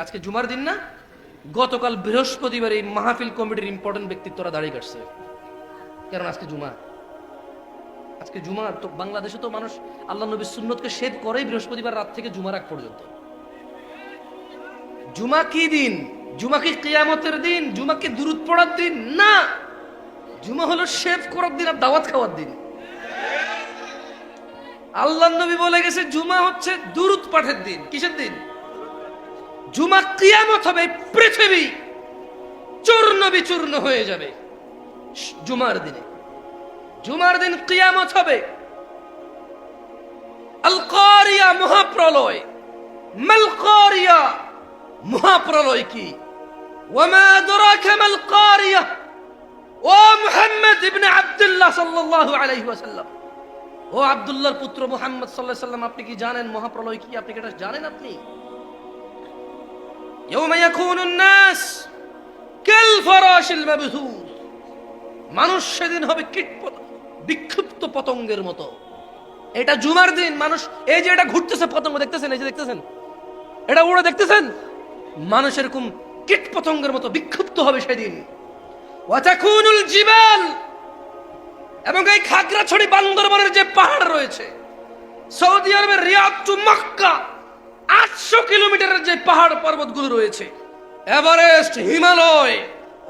আজকে জুমার দিন না, গতকাল বৃহস্পতিবার এই মাহফিল কমিটির ইম্পর্টেন্ট ব্যক্তিত্বরা দাঁড়িয়ে কাটছে, কারণ আজকে জুমা। আজকে জুমা তো বাংলাদেশে তো মানুষ আল্লাহ নবীর সুন্নতকে শেভ করেই বৃহস্পতিবার রাত থেকে জুমার আগ পর্যন্ত। জুমা কি দিন? জুমা কি কিয়ামতের দিন? জুমা কি দুরূদ পড়ার দিন? না, জুমা হলো শেভ করার দিন আর দাওয়াত খাওয়ার দিন। আল্লাহ নবী বলে গেছে জুমা হচ্ছে দুরূদ পাঠের দিন। কিসের দিন? জুমা কিয়ামত হবে, পৃথিবী চূর্ণ বিচূর্ণ হয়ে যাবে জুমার দিনে। জুমার দিন কিয়ামত হবে। আল কারিয়া, মহাপ্রলয়। মাল কারিয়া, মহাপ্রলয় কি? ওয়ামা আদরাকা মাল কারিয়া। ও মুহাম্মদ ইবনে আব্দুল্লাহ সাল্লাল্লাহু আলাইহি ওয়াসাল্লাম, ও আব্দুল্লাহর পুত্র মুহাম্মদ সাল্লাল্লাহু আলাইহি ওয়াসাল্লাম, আপনি কি জানেন মহাপ্রলয় কি? আপনি কি এটা জানেন? আপনি ইয়াউমা ইয়াকুনুন নাস কাল ফারাশিল মাবথুস, মানুষ সেদিন হবে বিক্ষিপ্ত পতঙ্গের মতো। এটা জুমার দিন। মানুষ এই যে এটা ঘুরতেছে পতঙ্গ, দেখতেছেন? এই যে দেখতেছেন, এটা উড়ে দেখতেছেন? মানুষ এরকম কীট পতঙ্গের মতো বিক্ষিপ্ত হবে সেদিন। ওয়া তাকুনুল জিবাল, এবং এই খাগড়াছড়ি বান্দরবানের যে পাহাড় রয়েছে, সৌদি আরবের রিয়াদ টু মক্কা 800 কিলোমিটারের যে পাহাড় পর্বতগুলো রয়েছে, এভারেস্ট, হিমালয়,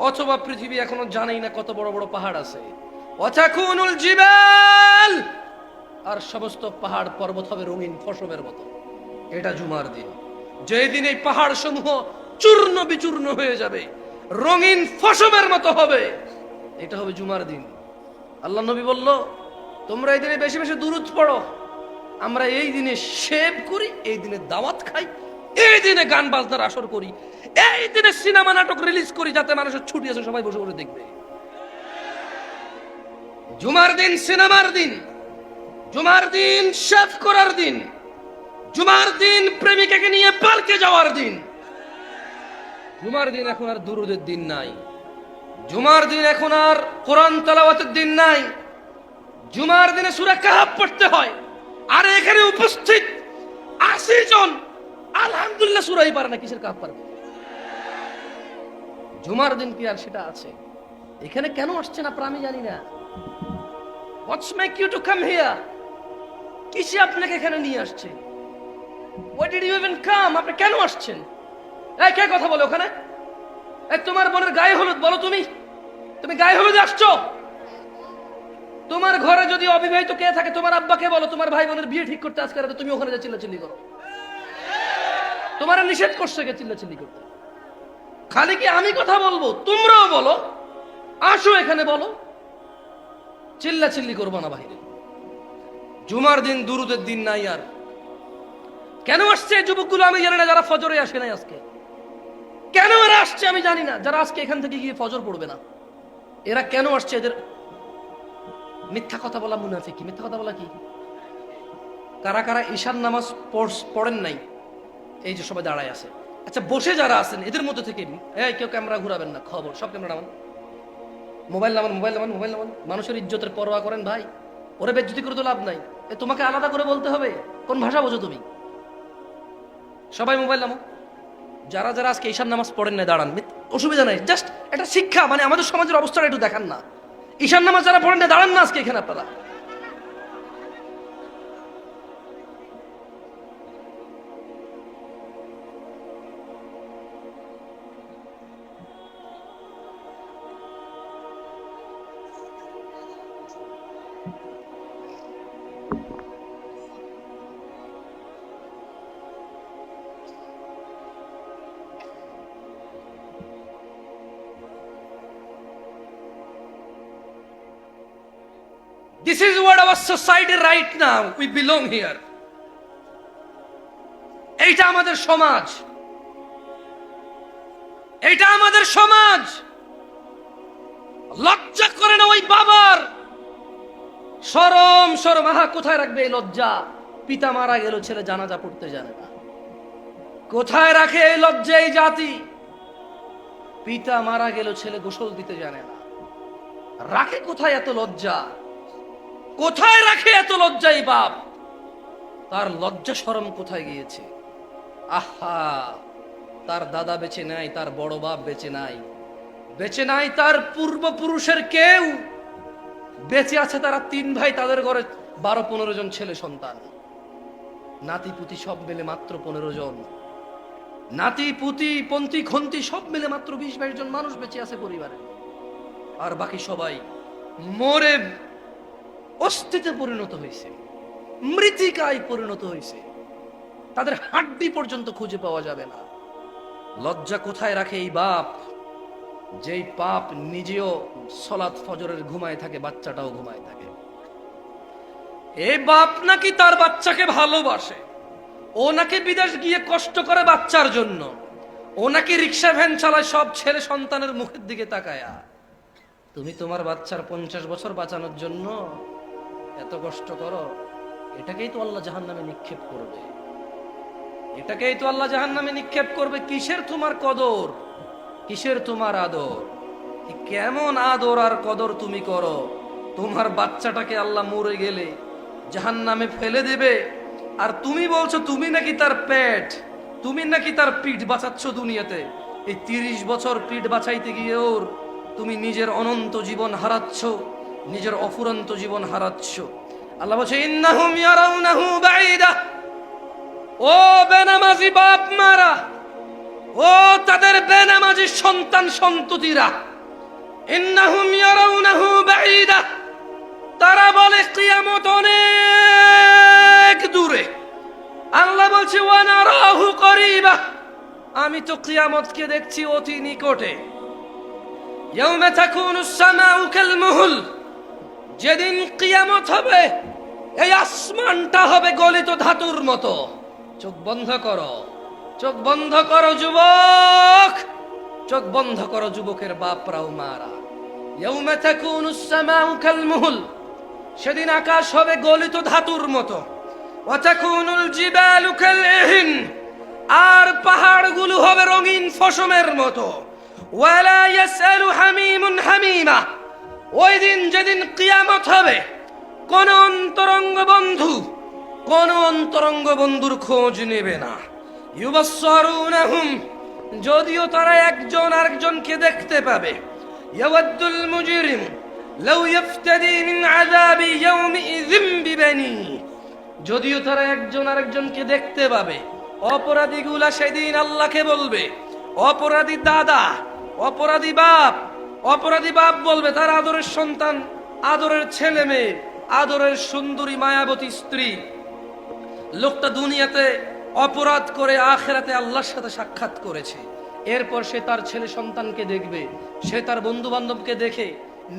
অথবা পৃথিবী এখনো জানেই না কত বড় বড় পাহাড় আছে। ওয়াতাকুনুল জিবাল, আর সমস্ত পাহাড় পর্বত হবে রঙিন ফসলের মতো। এটা জুমার দিন, যেই দিন এই পাহাড় সমূহ চূর্ণ বিচূর্ণ হয়ে যাবে, রঙিন ফসলের মতো হবে। এটা হবে জুমার দিন। আল্লাহ নবী বলল, তোমরা এই দিনে বেশি বেশি দুরূদ পড়ো। আমরা এই দিনে শেভ করি, এই দিনে দাওয়াত খাই, এই দিনে গান বাজনার আসর করি, এই দিনে সিনেমা নাটক রিলিজ করি, যাতে মানুষের ছুটি আছে সবাই বসে বসে দেখবে। জুমার দিন সিনেমার দিন, জুমার দিন শেভ করার দিন, জুমার দিন প্রেমিকাকে নিয়ে পার্কে যাওয়ার দিন। জুমার দিন এখন আর দুরূদের দিন নাই। জুমার দিন এখন আর কোরআন তেলাওয়াতের দিন নাই। জুমার দিনে সূরা কাহফ পড়তে হয়, আর এখানে উপস্থিত 80 জন আলহামদুলিল্লাহ সূরাই পারে না, কিসের কাহফ পারবে? জুমার দিন কি আর সেটা আছে? এখানে কেন আসছেন আপনারা আমি জানি না। What's make you to come here? কিসে আপনাকে এখানে নিয়ে আসছে? What did you even come? আপনি কেন আসছেন? এই কে কথা বলে ওখানে? এই তোমার বোনের গায়ে হলুদ, বলো তুমি গায়ে হলুদে আসছো? তোমার ঘরে যদি অবিবাহিত কে থাকে, তোমার আব্বাকে বলো তোমার ভাই বোনের বিয়ে ঠিক করতে আজকে রাতে, তুমি ওখানে যা চিল্লাচিল্লি করো। তোমার নিষেধ করছে কে চিল্লাচিল্লি করতে? খালি কি আমি কথা বলবো? তোমরাও বলো, আসো এখানে বলো, চিল্লাচিল্লি করবো না বাইরে। জুমার দিন দুরূদের দিন নাই। আর কেন আসছে যুবকগুলো আমি জানি না, যারা ফজরে আসে নাই আজকে। কেন এরা আসছে আমি জানি না, যারা আজকে এখান থেকে গিয়ে ফজর পড়বে না। এরা কেন আসছে? এদের মিথ্যা কথা বলা মুনাফিকি। মিথ্যা কথা বলা কি? কারা কারা ঈশার নামাজ পড়েন নাই? এই যে সবাই দাঁড়ায় আছে। আচ্ছা, বসে যারা আছেন এদের মধ্যে থেকে কেউ ক্যামেরা ঘুরাবেন না, খবর সব ক্যামেরা নামান, মোবাইল নামান, মানুষের ইজ্জতের পরোয়া করেন ভাই। ওরে বেজ্জতি করে তো লাভ নাই। তোমাকে আলাদা করে বলতে হবে? কোন ভাষা বোঝো তুমি? সবাই মোবাইল নামো। যারা যারা আজকে ঈশার নামাজ পড়েন না দাঁড়ান, অসুবিধা নাই, জাস্ট একটা শিক্ষা, মানে আমাদের সমাজের অবস্থাটা একটু দেখান না। ঈশার নামাজ যারা পড়েন না দাঁড়ান না আজকে এখানে আপনারা। This is what our society right now, we belong here. এইটা আমাদের সমাজ, এইটা আমাদের সমাজ। লজ্জা করে না ওই বাবার? শরম কোথায় রাখবে এই লজ্জা? পিতা মারা গেল, ছেলে জানাজা পড়তে জানে না। কোথায় রাখে এই লজ্জা এই জাতি? পিতা মারা গেল, ছেলে গোসল দিতে জানে না। রাখে কোথায় এত লজ্জা? কোথায় রাখে এত লজ্জাই বাপ? তার লজ্জা শরম কোথায় গিয়েছে? আহা, তার দাদা বেঁচে নাই, তার বড় বাপ বেঁচে নাই, বেঁচে নাই তার পূর্বপুরুষের কেউ, বেঁচে আছে তারা 3 ভাই, তাদের ঘরে 12-15 জন ছেলে সন্তান, নাতি পুতি সব মিলে মাত্র 15 জন, নাতি পুতি পন্থী খন্তি সব মিলে মাত্র 20-22 জন মানুষ বেঁচে আছে পরিবারে। আর বাকি সবাই মরে অস্থিতে পরিণত হয়েছে, মৃত্তিকায় পরিণত হয়েছে, তাদের হাড্ডি পর্যন্ত খুঁজে পাওয়া যাবে না। লজ্জা কোথায় রাখে এই বাপ, যেই বাপ নিজেও সালাত ফজরের ঘুমায় থাকে, বাচ্চাটাও ঘুমায় থাকে। এই বাপ নাকি তার বাচ্চাকে ভালোবাসে, ও নাকি বিদেশ গিয়ে কষ্ট করে বাচ্চার জন্য, ও নাকি রিক্সা ভ্যান চালায় সব ছেলে সন্তানের মুখের দিকে তাকায়া। তুমি তোমার বাচ্চার 50 বছর বাঁচানোর জন্য এত কষ্ট করো, এটাকেই তো আল্লাহ জাহান্নামে নিক্ষেপ করবে, এটাকেই তো আল্লাহ জাহান্নামে নিক্ষেপ করবে। কিসের তোমার কদর, কিসের তোমার আদর, কেমন আদর আর কদর তুমি করো? তোমার বাচ্চাটাকে আল্লাহ মরে গেলে জাহান্নামে ফেলে দেবে, আর তুমি বলছো তুমি নাকি তার পেট, তুমি নাকি তার পিঠ বাঁচাচ্ছ দুনিয়াতে। এই 30 বছর পিঠ বাঁচাইতে গিয়ে ওর তুমি নিজের অনন্ত জীবন হারাচ্ছ, নিজের অফুরন্ত জীবন হারাচ্ছ। আল্লাহ বলছে ইন্নাহুম ইয়ারাউনাহু বাঈদা, ও বেনামাজি বাপ মারা, ও তাদের বেনামাজি সন্তান সন্ততিরা, ইন্নাহুম ইয়ারাউনাহু বাঈদা, তারা বলে কিয়ামত অনেক দূরে। আল্লাহ বলছে ওয়া নারাহু করিবা, আমি তো কিয়ামতকে দেখছি অতি নিকটে। ইয়াউমা তাকুনুস সামাউ কাল মুহল, যেদিন কিয়ামত হবে এই আসমানটা হবে গলিত ধাতুর মতো। চোখ বন্ধ করো, চোখ বন্ধ করো যুবক, চোখ বন্ধ করো যুবকের বাপরাও মারা। ইয়াউমা তাকুনুস সামাউ কাল মুহল, সেদিন আকাশ হবে গলিত ধাতুর মতো। ওয়া তাকুনুল জিবালু কাল ইহন, আর পাহাড়গুলো হবে রঙিন ফসমের মতো। ওয়ালা ইয়াসআলু হামিমুন হামিমা, ওই দিন যেদিন কিয়ামত হবে কোন অন্তরঙ্গ বন্ধু কোন অন্তরঙ্গ বন্ধুর খোঁজ নেবে না। ইউবাসসারুনাহুম, যদিও তারা একজন আরেকজনকে দেখতে পাবে। ইয়াওয়াদ্দুল মুজরিম লাউ ইফতাদি মিন আযাবি ইয়াউমিযিম বিবানি, যদিও তারা একজন আরেকজনকে দেখতে পাবে, অপরাধীগুলা সেদিন আল্লাহকে বলবে, অপরাধী দাদা, অপরাধী বাপ বলবে তার আদরের সন্তান, আদরের ছেলে মেয়ে, আদরের সুন্দরী মায়াবতী স্ত্রী, লোকটা দুনিয়াতে অপরাধ করে আখিরাতে আল্লাহর সাথে সাক্ষাৎ করেছে। এরপর সে তার ছেলে সন্তানকে দেখবে, সে তার বন্ধু বান্ধবকে দেখে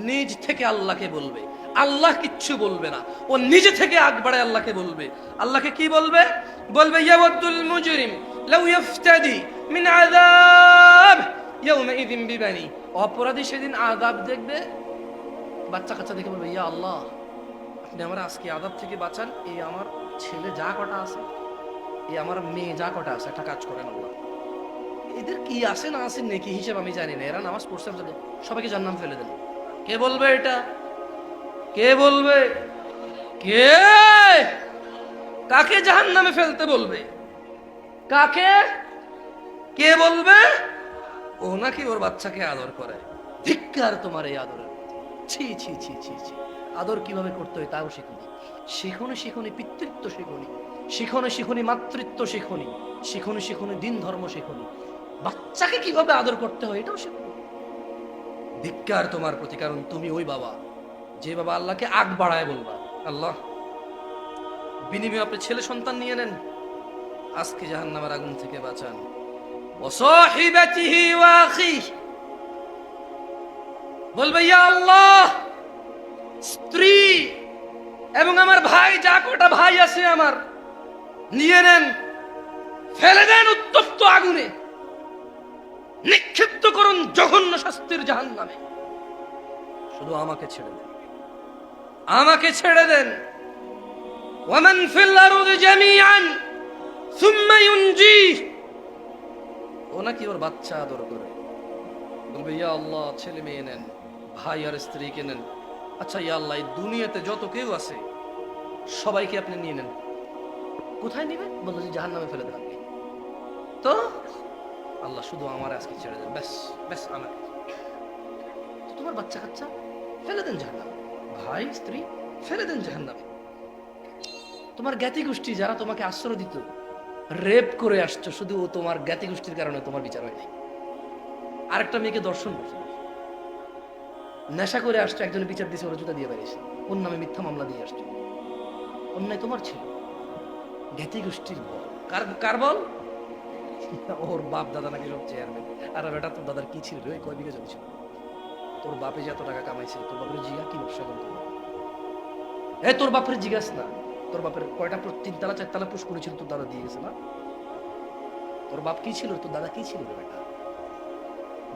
নিজ থেকে আল্লাহকে বলবে, আল্লাহ কিচ্ছু বলবে না, ও নিজে থেকে আগ বাড়ায় আল্লাহকে বলবে। আল্লাহকে কি বলবে? বলবে ইয়াওয়াদ্দুল মুজরিম লাউ ইফতাদি মিন আযাব ইয়াউমাইযিন বিবানি, অপরাধী সেদিন আযাব দেখবে, বাচ্চা কাচ্চা দেখে বলবে ইয়া আল্লাহ, আপনি আমার আজকে আযাব থেকে বাঁচান, এই আমার ছেলে যা কটা আছে, এই আমার মেয়ে যা কটা আছে, একটা কাজ করেন আল্লাহ, এদের কি আছে না আছে নেকি হিসেব আমি জানি না, এরা নামাজ পড়ছে সবাইকে জান্নাম ফেলে দেন। কে বলবে এটা? কে বলবে? কে কাকে জাহান্নামে ফেলতে বলবে? কাকে? কে বলবে? ও নাকি ওর বাচ্চাকে আদর করে। ধিক্কার তোমার এই আদরের, ছি ছি ছি ছি ছি। আদর কিভাবে করতে হয় তাও শিখুনি, শিখুনি পিতৃত্ব শিখুনি, শিখুনি মাতৃত্ব শিখুনি, শিখুনি দিন ধর্ম শিখুনি, বাচ্চাকে কিভাবে আদর করতে হয় এটাও শিখুনি। ধিক্কার তোমার প্রতি, কারণ তুমি ওই বাবা যে বাবা আল্লাহকে আগ বাড়ায় বলবা আল্লাহ, বিনিময়ে আপনি ছেলে সন্তান নিয়ে নেন, আজকে জাহান্নামের আগুন থেকে বাঁচান। ওয়াসাহিবাতিহি ওয়া আখিহি, বলবে ইয়া আল্লাহ, স্ত্রী এবং আমার ভাই, যা কটা ভাই আছে আমার, নিয়ে নেন, ফেলে দেন উত্তপ্ত আগুনে, নিক্ষিপ্ত করুন জঘন্য শাস্তির জাহান্নামে, শুধু আমাকে ছেড়ে দেন, আমাকে ছেড়ে দেন। ওয়ামান ফিল আরদি জামিআন সুম্মা ইউনজি, ও নাকি ওর বাচ্চা আদর করে, বলবে ইয়া আল্লাহ, ছেলে মেয়ে নেন, ভাই আর স্ত্রীকে নেন, আচ্ছা ইয়া আল্লাহ, এই দুনিয়াতে যত কেউ আছে সবাইকে আপনি নিয়ে নেন। কোথায় নেবেন? বললো যে জাহান্নামে ফেলে দেন। তো আল্লাহ শুধু আমার আজকে ছেড়ে দেন, ব্যাস ব্যাস আমাকে। তো তোমার বাচ্চা কাচ্চা ফেলে দেন জাহান্নামে, ভাই স্ত্রী ফেলে দেন জাহান্নামে। তোমার জ্ঞাতি গোষ্ঠী যারা তোমাকে আশ্রয় দিত, রেপ করে আসছো, শুধু ও তোমার জ্ঞাতি গোষ্ঠীর কারণে তোমার বিচার হয় নাই। আরেকটা মেয়েকে দর্শন করছে, নেশা করে আসছো, একজনের বিচার দিয়েছে, ওরা জুতা দিয়ে বেরিয়েছে, ওর নামে মিথ্যা মামলা দিয়ে আসছো, অন্যায় তোমার ছিল। জ্ঞাতি গোষ্ঠীর বল কার কার বল? ওর বাপ দাদা নাকি সব চেয়ারম্যান। আর বেটা তোর দাদার কি ছিল রে, কয় বিঘা জমি ছিল? তোর বাপে যে এত টাকা কামাইছে, তোর বাপের জিগা কি ব্যবসা করতো? এ তোর বাপের জিজ্ঞাস না, তোর বাপের কয়টা 3 তলা 4 তলা পুষ্করি ছিল, তোর দাদা দিয়ে গেছে না? তোর বাপ কি ছিল, তোর দাদা কি ছিল রে বেটা?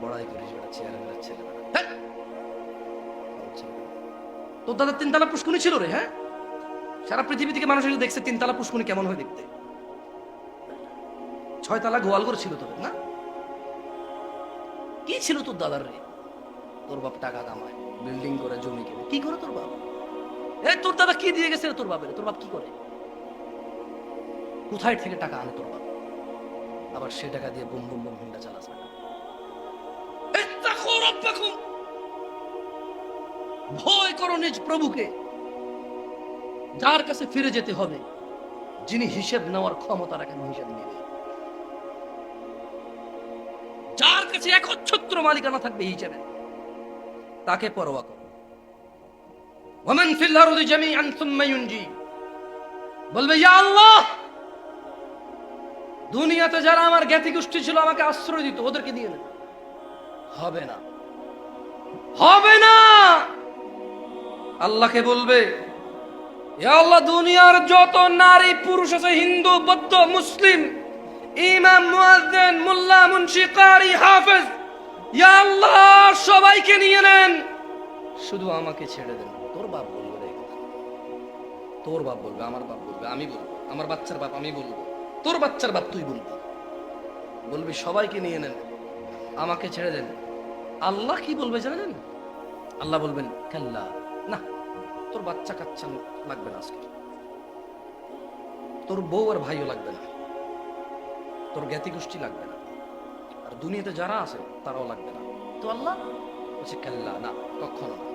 বড়াই করিস বেটা, চেয়ারম্যানের ছেলে বেটা। হ্যাঁ? তোর দাদা 3 তলা পুষ্করি ছিল রে। হ্যাঁ, সারা পৃথিবী থেকে মানুষ এসে দেখছে 3 তলা পুষ্করি কেমন হয় দেখতে। 6 তলা গোয়ালঘর ছিল তোর, না? কি ছিল তোর দাদার রে? তোর বাপ টাকা কামায়, বিল্ডিং করে, জমি কেনে। কি করে তোর বাপ? এই তোর দাদা কি দিয়ে গেছে তোর বাপের? তোর বাপ কি করে? কোথায় থেকে টাকা আনে তোর বাপ? আবার সে টাকা দিয়ে বুম বুম বুম হুন্ডা চালাচ্ছে। ভয় করো নিজ প্রভুকে, যার কাছে ফিরে যেতে হবে, যিনি হিসেব নেওয়ার ক্ষমতা রাখেন, হিসেব নেবে। যার কাছে একচ্ছত্র মালিকানা থাকবে হিসেবে, তাকে পরোয়া করো। ওয়ামান ফিল আরদি জামিআন সুম্মা ইউনজি, বলবে ইয়া আল্লাহ, দুনিয়াতে যারা আমার জ্ঞাতি গোষ্ঠী ছিল, আমাকে আশ্রয় দিত, ওদেরকে দিয়ে নেন। হবে না, হবে না। আল্লাহকে বলবে ইয়া আল্লাহ, দুনিয়ার যত নারী পুরুষ আছে, হিন্দু বৌদ্ধ মুসলিম, ইমাম মুয়াজ্জিন মোল্লা মুন্সি কারি হাফেজ, ইয়া আল্লাহ সবাইকে নিয়ে নেন, শুধু আমাকে ছেড়ে দেন। তোর বাপ বলবে রে কথা, তোর বাপ বলবে, আমার বাপ বলবে, আমি বলবো, আমার বাচ্চার বাপ আমি বলবো, তোর বাচ্চার বাপ তুই বলবি। বলবি সবাইকে নিয়ে নেন, আমাকে ছেড়ে দেন। আল্লাহ কি বলবে জানেন? আল্লাহ বলবেন কাল্লা, না, তোর বাচ্চা কাচ্চা লাগবে না আজকে, তোর বউ আর ভাইও লাগবে না, তোর জ্ঞাতি গোষ্ঠী লাগবে না, আর দুনিয়াতে যারা আছে তারাও লাগবে না। তো আল্লাহ বলছে কাল্লা, না, কখনো না।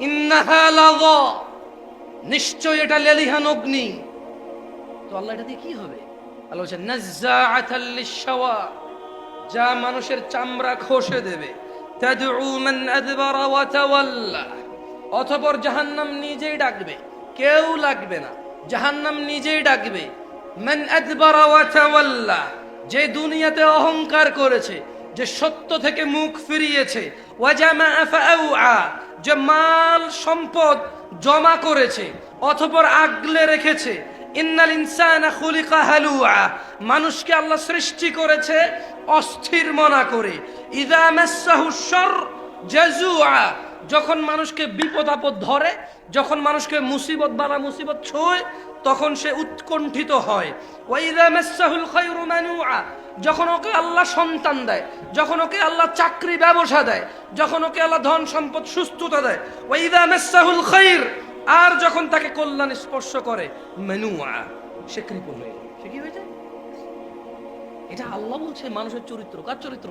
ইন্নাহা লাযা, নিশ্চয় এটা লেলিহান অগ্নি। তো আল্লাহ এটা দিয়ে কি হবে? আল্লাহ বলছে নাজ্জাআতাল লিশ-শাওয়া, যা মানুষের চামড়া খসে দেবে। তাদউ মান আদবারা ওয়া তাওয়াল্লা, অতঃপর জাহান্নাম নিজেই ডাকবে, কেউ লাগবে না, জাহান্নাম নিজেই ডাকবে। মান আদবারা ওয়া তাওয়াল্লা, যে দুনিয়াতে অহংকার করেছে, যে সত্য থেকে মুখ ফিরিয়েছে। ওয়া জামাআ ফাআউআ, যে মাল সম্পদ জমা করেছে অতঃপর আগলে রেখেছে। ইন্নাল ইনসানা খুলিকা হালুআ, মানুষকে আল্লাহ সৃষ্টি করেছে অস্থির মনা করে। ইযা মাসসাহুশ শার জাজুআ, যখন মানুষকে বিপদ আপদ ধরে, যখন মানুষকে মুসিবত বালা মুসিবত ছোঁয়, তখন সে উৎকণ্ঠিত হয়। ওয়া ইযা মাসসাহুল খায়রু মানুআ, যখন ওকে আল্লাহ সন্তান দেয়, যখন ওকে আল্লাহ চাকরি ব্যবসা দেয়, যখন ওকে আল্লাহ ধন সম্পদ সুস্থতা দেয়। ওয়া ইযা মাসসাহুল খায়র, আর যখন তাকে কল্যাণ স্পর্শ করে, মানুআ, সে কৃপণ হয়ে যায়। সে কি হয়ে যায়? এটা আল্লাহ বলছে মানুষের চরিত্র। কার চরিত্র?